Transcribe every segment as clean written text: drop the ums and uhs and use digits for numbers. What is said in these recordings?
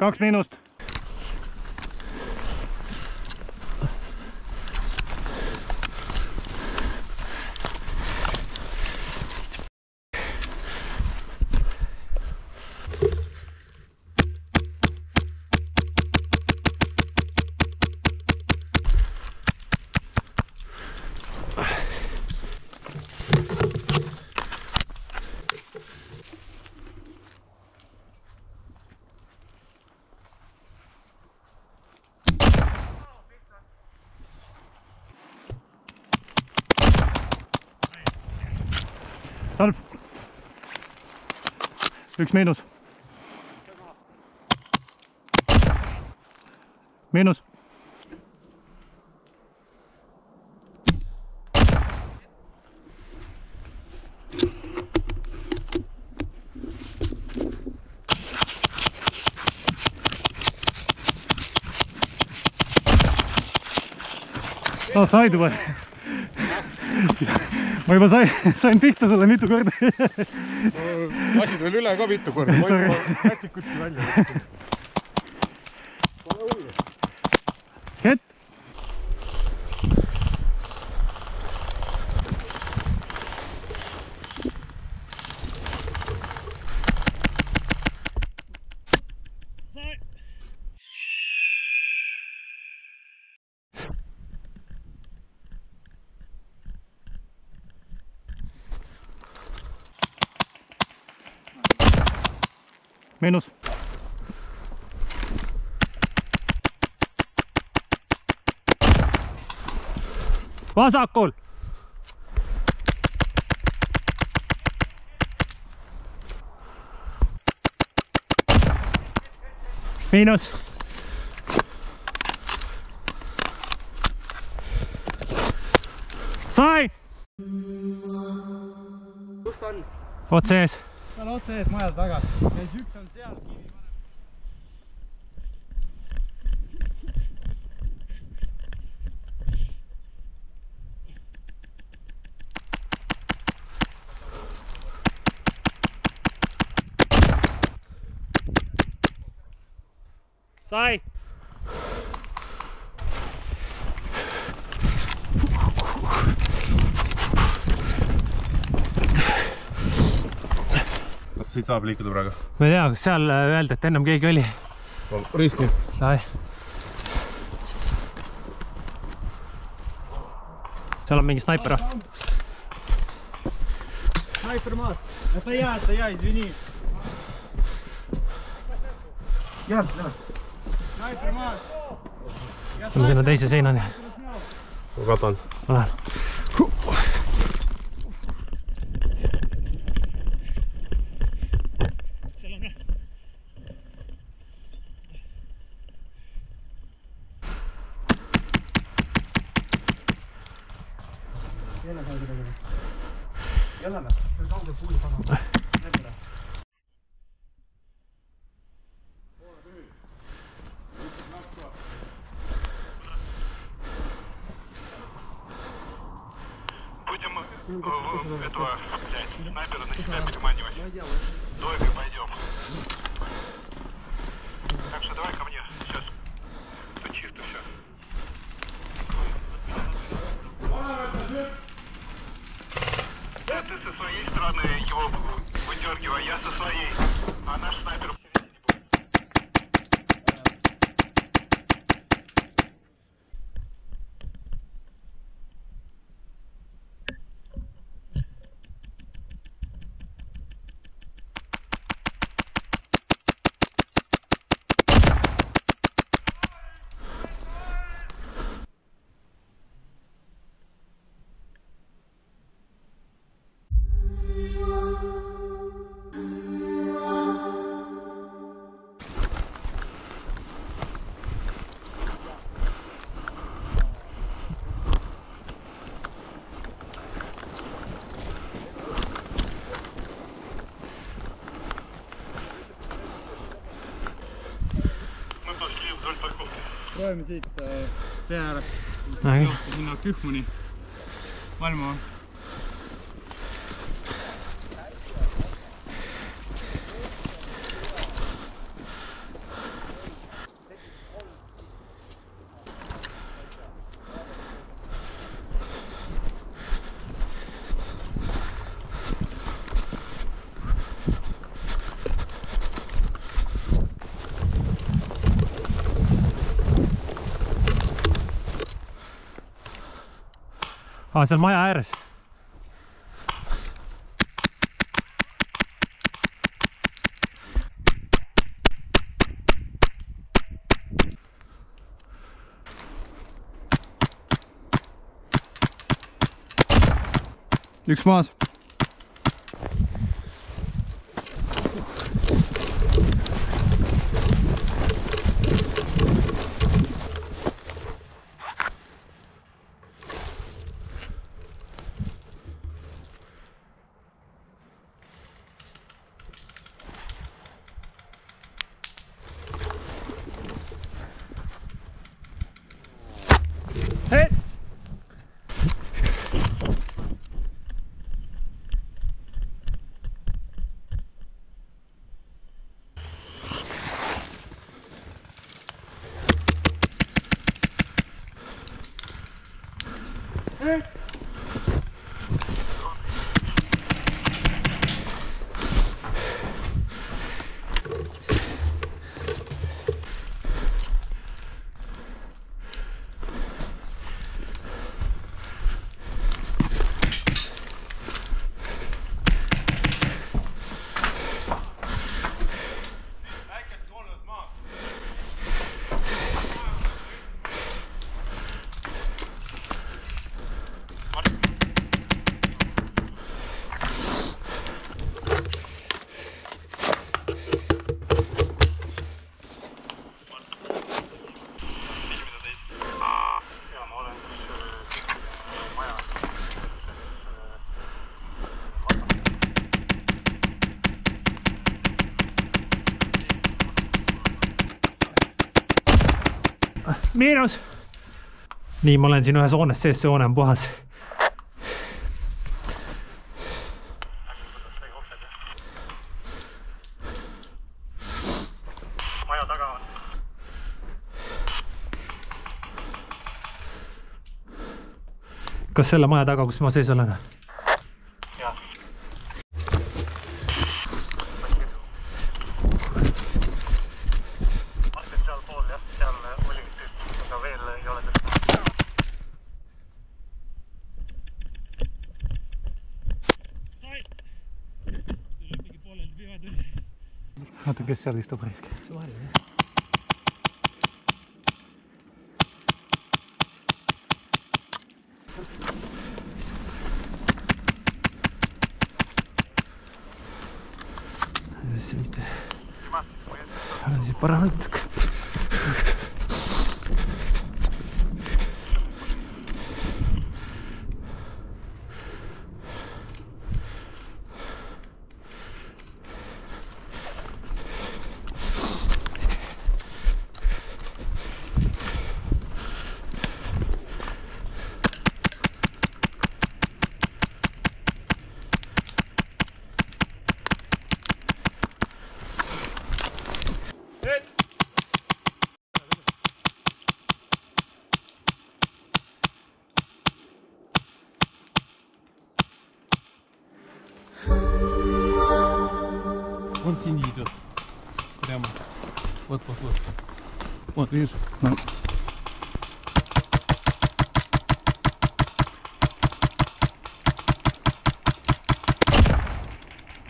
2 miinust. Salv. 1 miinus. Miinus. No said juba. Ma juba sain pihta sulle mitu korda. Lasid veel üle ka mitu korda. Rätikutki välja. Ket. Miinus. Vasakul. Miinus. Sai! Kus ta on? Oot sees. Ta on otse ees majal taga. Ja üks on seal kivi vanem. Sai! Kas siit saab liikuda praegu? Ma ei tea, kas seal öelda, et ennem keegi oli. Riski. Sai. Seal on mingi snaiper. Snaiper maas. Ta jää, извини. Jah. Snaiper maas. Ma sinna teise seinani. Ma katan. Olen. Jälle see kauge puuli taga. Будем этого, блядь, снайпера на себя переманивать. Двойкой пойдем. Так что давай ко мне. Сейчас. Все чисто, все. Ты со своей стороны его выдергивай, я со своей. А наш снайпер... Loeme siit tee ääres sinna Kühmuni valmuma. Seal maja ääres. Üks maas. Hei! Miinus! Nii, ma olen siin ühes hoones sees, see hoone on puhas. Maja taga on. Kas selle maja taga, kus ma sees olen? Jah. Seal pool jah, seal oli tüüp, aga veel ei ole tõsta. Oota, kes seal istub raisk? Olen siis paremalt. Вон тени идет. Прямо. Вот. Вот, видишь? Да.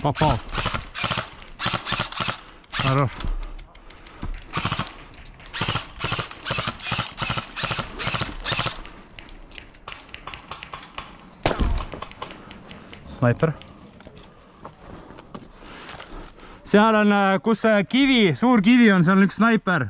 Попал. Хорош. Снайпер. Seal on, kus see kivi, suur kivi on, seal on üks snaiper.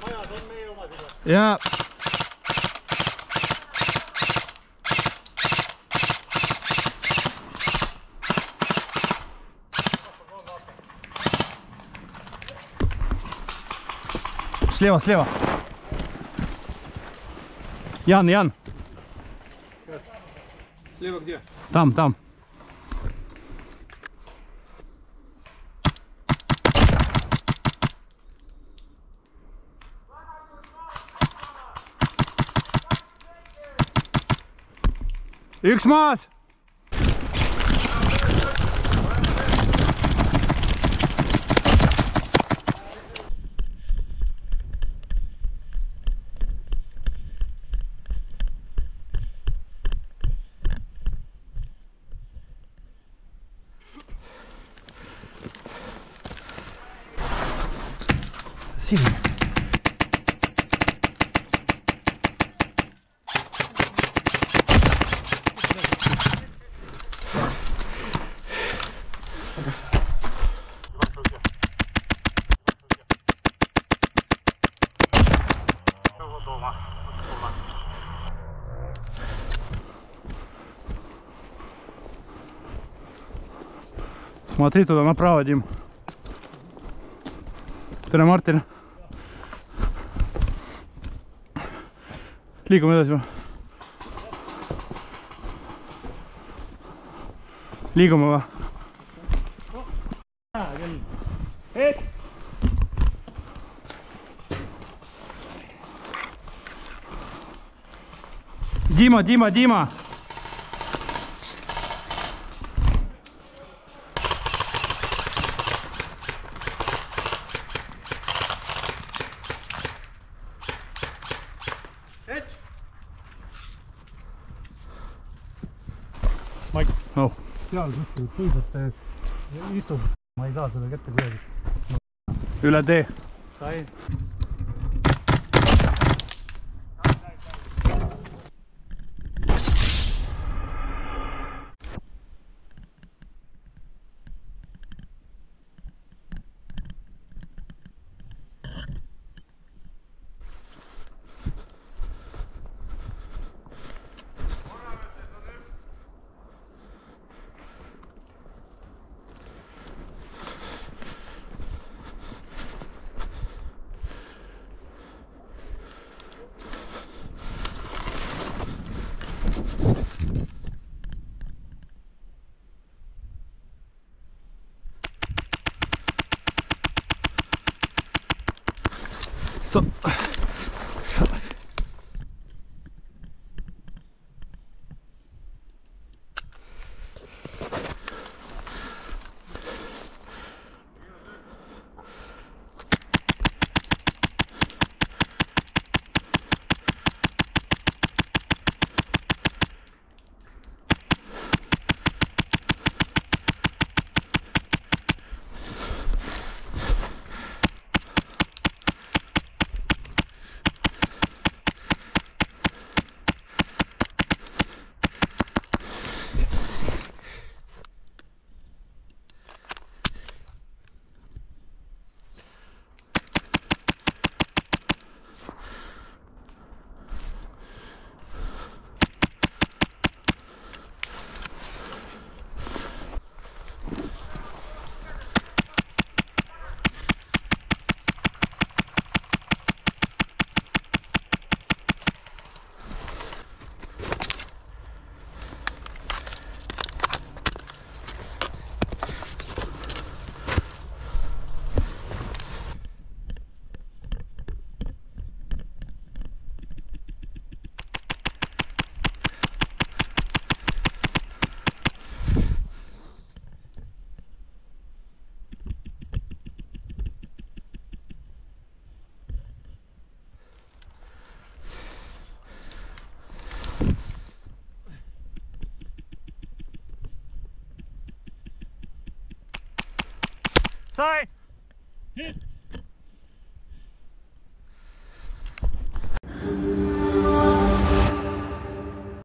Majad on meie omad juba. Jaa. Слева. Ян. Слева где? Там. Üks maas! siin. Смотри, туда направо, Дим. Tere, Martin. Liigume edasi või? Liigume või? Dima. Maik, Oh. seal kuskil põõsaste ees istub, ma ei saa seda kätte kuidagi. Üle tee. Sai. So. Sai!